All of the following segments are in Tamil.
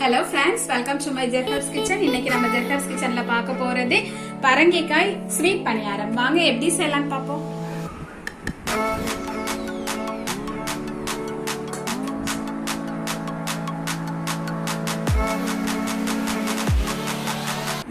Hello friends, welcome to my JAGGERY's kitchen. இன்னைக்கு நம்ம JAGGERY's kitchenல பார்க்க போறது பரங்கிக்காய் ஸ்வீட் பணியாரம். வாங்க எப்படி செய்யலாம் பாப்போம்.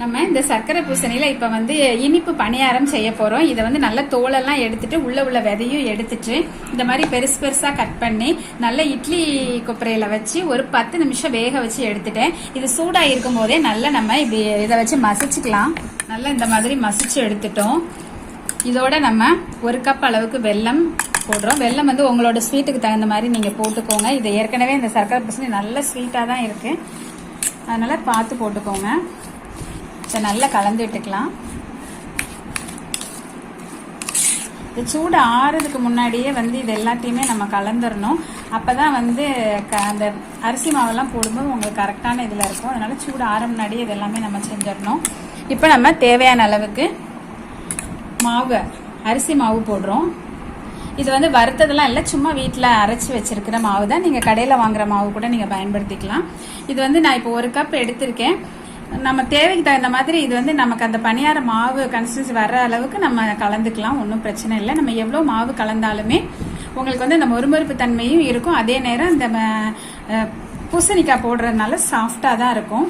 நம்ம இந்த சர்க்கரை பூசணியில இப்ப வந்து இனிப்பு பணியாரம் செய்ய போறோம். இதை வந்து நல்ல தோலெல்லாம் எடுத்துட்டு உள்ள விதையும் எடுத்துட்டு இந்த மாதிரி பெருசு பெருசா கட் பண்ணி நல்ல இட்லி கொப்பரையில வச்சு ஒரு 10 நிமிஷம் வேக வச்சு எடுத்துட்டேன். இது சூடா இருக்கும் போதே நல்லா நம்ம இப்படி இதை வச்சு மசிச்சுக்கலாம். நல்லா இந்த மாதிரி மசிச்சு எடுத்துட்டோம். இதோட நம்ம 1 கப் அளவுக்கு வெல்லம் போடுறோம். வெல்லம் வந்து உங்களோட ஸ்வீட்டுக்கு தகுந்த மாதிரி நீங்க போட்டுக்கோங்க. இது ஏற்கனவே இந்த சர்க்கரை பூசணி நல்ல ஸ்வீட்டா தான் இருக்கு, அதனால பார்த்து போட்டுக்கோங்க. நல்லா கலந்து விட்டுக்கலாம். இது சூடு ஆறுறதுக்கு முன்னாடியே வந்து இது எல்லாத்தையுமே நம்ம கலந்துடணும். அப்பதான் வந்து அந்த அரிசி மாவெல்லாம் போடும்போது உங்களுக்கு கரெக்டான இதுல இருக்கும். அதனால சூடு ஆற முன்னாடியே இது எல்லாமே நம்ம செஞ்சிடணும். இப்போ நம்ம தேவையான அளவுக்கு மாவு, அரிசி மாவு போடுறோம். இது வந்து வறுத்ததெல்லாம் இல்லை, சும்மா வீட்டில் அரைச்சி வச்சிருக்கிற மாவு தான். நீங்கள் கடையில் வாங்குற மாவு கூட நீங்கள் பயன்படுத்திக்கலாம். இது வந்து நான் இப்போ 1 கப் எடுத்திருக்கேன். நம்ம தேவைக்கு தகுந்த மாதிரி இது வந்து நமக்கு அந்த பணியார மாவு கன்சிஸ்டன்சி வர்ற அளவுக்கு நம்ம கலந்துக்கலாம், ஒன்றும் பிரச்சனை இல்லை. நம்ம எவ்வளோ மாவு கலந்தாலுமே உங்களுக்கு வந்து அந்த மொறுமொறுப்பு தன்மையும் இருக்கும். அதே நேரம் இந்த பூசணிக்காய் போடுறதுனால சாஃப்டாக தான் இருக்கும்.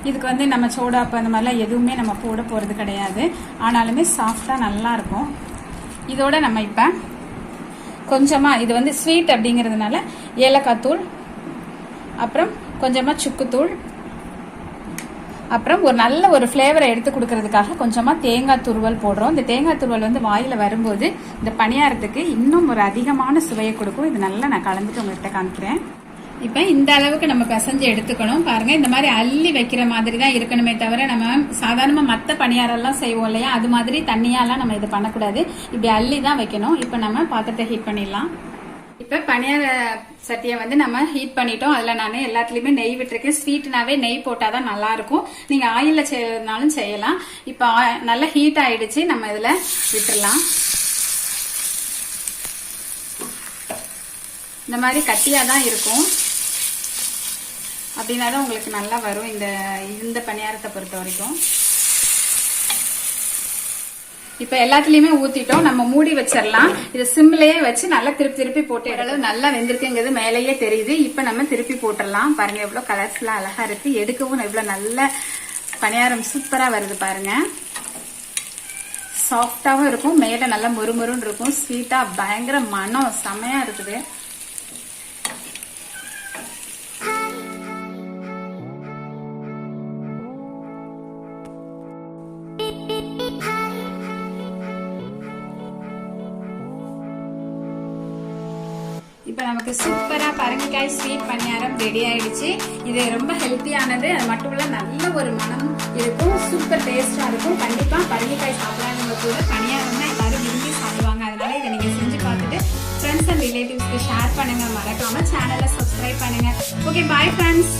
இதுக்கு வந்து நம்ம சோடாப்பு அந்த மாதிரிலாம் எதுவுமே நம்ம போட போகிறது கிடையாது, ஆனாலுமே சாஃப்டாக நல்லா இருக்கும். இதோட நம்ம இப்போ கொஞ்சமாக, இது வந்து ஸ்வீட் அப்படிங்கிறதுனால ஏலக்காய் தூள், அப்புறம் கொஞ்சமாக சுக்குத்தூள், அப்புறம் ஒரு நல்ல ஒரு ஃப்ளேவரை எடுத்து கொடுக்கறதுக்காக கொஞ்சமா தேங்காய் துருவல் போடுறோம். இந்த தேங்காய் துருவல் வந்து வாயில வரும்போது இந்த பணியாரத்துக்கு இன்னும் ஒரு அதிகமான சுவையை கொடுக்கும். இது நல்லா நான் கலந்துட்டு உங்கள்கிட்ட காமிக்கிறேன். இப்ப இந்த அளவுக்கு நம்ம பிசைஞ்சு எடுத்துக்கணும். பாருங்க, இந்த மாதிரி அள்ளி வைக்கிற மாதிரி தான் இருக்கணுமே தவிர நம்ம சாதாரணமா மத்த பணியாரம் எல்லாம் செய்வோம் இல்லையா, அது மாதிரி தண்ணியாலாம் நம்ம இது பண்ணக்கூடாது. இப்படி அள்ளி தான் வைக்கணும். இப்ப நம்ம பாத்திரத்தை ஹீட் பண்ணிடலாம். இப்ப பணியார சட்டியை வந்து நம்ம ஹீட் பண்ணிட்டோம். அதுல நான் எல்லாத்துலயுமே நெய் விட்டுருக்கேன். ஸ்வீட்னாவே நெய் போட்டாதான் நல்லா இருக்கும். நீங்க ஆயில்ல செய்யறதுனாலும் செய்யலாம். இப்ப நல்லா ஹீட் ஆயிடுச்சு, நம்ம இதுல விட்டுறலாம். இந்த மாதிரி கட்டியா தான் இருக்கும், அப்படின்னாதான் உங்களுக்கு நல்லா வரும் இந்த பணியாரத்தை பொறுத்த வரைக்கும். இப்ப எல்லாத்துலயுமே ஊத்திட்டோம். நம்ம மூடி வச்சிடலாம். இது சிம்லயே வச்சு நல்லா திருப்பி போட்டு அளவு நல்லா வெந்திருக்குங்கிறது மேலேயே தெரியுது. இப்ப நம்ம திருப்பி போட்டுடலாம். பாருங்க எவ்வளவு கலர்ஃபுல்லா அழகா இருக்கு. எடுக்கவும் எவ்வளவு நல்ல பணியாரம் சூப்பரா வருது பாருங்க. சாஃப்டாவும் இருக்கும், மேல நல்லா மொறுமொறுன்னு இருக்கும். ஸ்வீட்டா பயங்கர மனம் செமையா இருக்குது. இப்ப நமக்கு சூப்பரா பரங்கிக்காய் ஸ்வீட் பணியாரம் ரெடி ஆயிடுச்சு. இது ரொம்ப ஹெல்த்தியானது, அது மட்டும் இல்ல நல்ல ஒரு மனம் இருக்கும், சூப்பர் டேஸ்டா இருக்கும். கண்டிப்பா பரங்கிக்காய் சாப்பிடாதவங்க கூட பணியாரம்னா எல்லாரும் விரும்பி சாப்பிடுவாங்க. அதனால இதை நீங்க செஞ்சு பார்த்துட்டு ஃப்ரெண்ட்ஸ் அண்ட் ரிலேட்டிவ்ஸ்க்கு ஷேர் பண்ணுங்க. மறக்காம சேனலை சப்ஸ்கிரைப் பண்ணுங்க. Okay, bye friends.